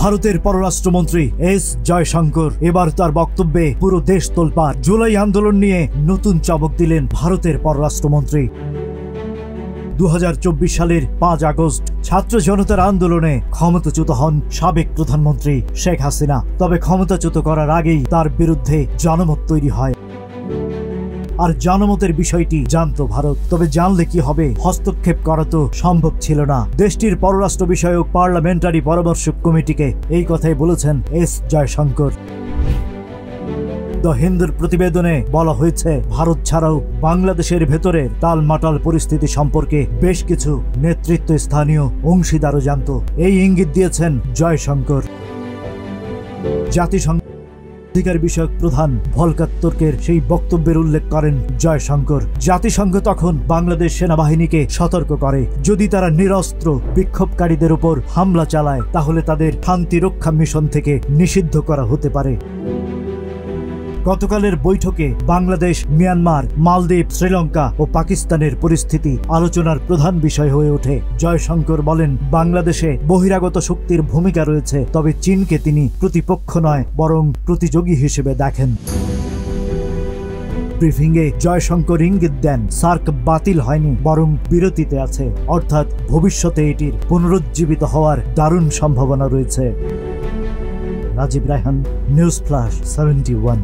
ভারতের পররাষ্ট্রমন্ত্রী এস জয়শঙ্কর এবার তার বক্তব্যে পুরো দেশ তোলপাড়। জুলাই আন্দোলন নিয়ে নতুন চমক দিলেন ভারতের পররাষ্ট্রমন্ত্রী। 2024 সালের 5 আগস্ট ছাত্র জনতার আন্দোলনে ক্ষমতাচ্যুত হন সাবেক প্রধানমন্ত্রী শেখ হাসিনা। তবে ক্ষমতাচ্যুত করার আগেই তার বিরুদ্ধে জনমত তৈরি হয়। আর জনমতের বিষয়টি জানতো ভারত, তবে জানলে কি হবে, হস্তক্ষেপ করা তো সম্ভব ছিল না। দেশটির পররাষ্ট্র বিষয়ক পার্লামেন্টারি পরামর্শক কমিটিকে এই কথাই বলেছেন এস জয়শঙ্কর। দ্য হিন্দুর প্রতিবেদনে বলা হয়েছে, ভারত ছাড়াও বাংলাদেশের ভেতরের টালমাটাল পরিস্থিতি সম্পর্কে বেশ কিছু নেতৃত্ব স্থানীয় অংশীদারও জানত। এই ইঙ্গিত দিয়েছেন জয়শঙ্কর। জাতিসংঘ অধিকার বিষয়ক প্রধান ভলকার তুর্কের সেই বক্তব্যের উল্লেখ করেন জয়শঙ্কর। জাতিসংঘ তখন বাংলাদেশ সেনাবাহিনীকে সতর্ক করে, যদি তারা নিরস্ত্র বিক্ষোভকারীদের উপর হামলা চালায় তাহলে তাদের শান্তিরক্ষা মিশন থেকে নিষিদ্ধ করা হতে পারে। গতকালের বৈঠকে বাংলাদেশ, মিয়ানমার, মালদ্বীপ, শ্রীলঙ্কা ও পাকিস্তানের পরিস্থিতি আলোচনার প্রধান বিষয় হয়ে ওঠে। জয়শঙ্কর বলেন, বাংলাদেশে বহিরাগত শক্তির ভূমিকা রয়েছে, তবে চীনকে তিনি প্রতিপক্ষ নয় বরং প্রতিযোগী হিসেবে দেখেন। ব্রিফিংয়ে জয়শঙ্কর ইঙ্গিত দেন, সার্ক বাতিল হয়নি বরং বিরতিতে আছে, অর্থাৎ ভবিষ্যতে এটির পুনরুজ্জীবিত হওয়ার দারুণ সম্ভাবনা রয়েছে। Rajib Raihan, news flash 71।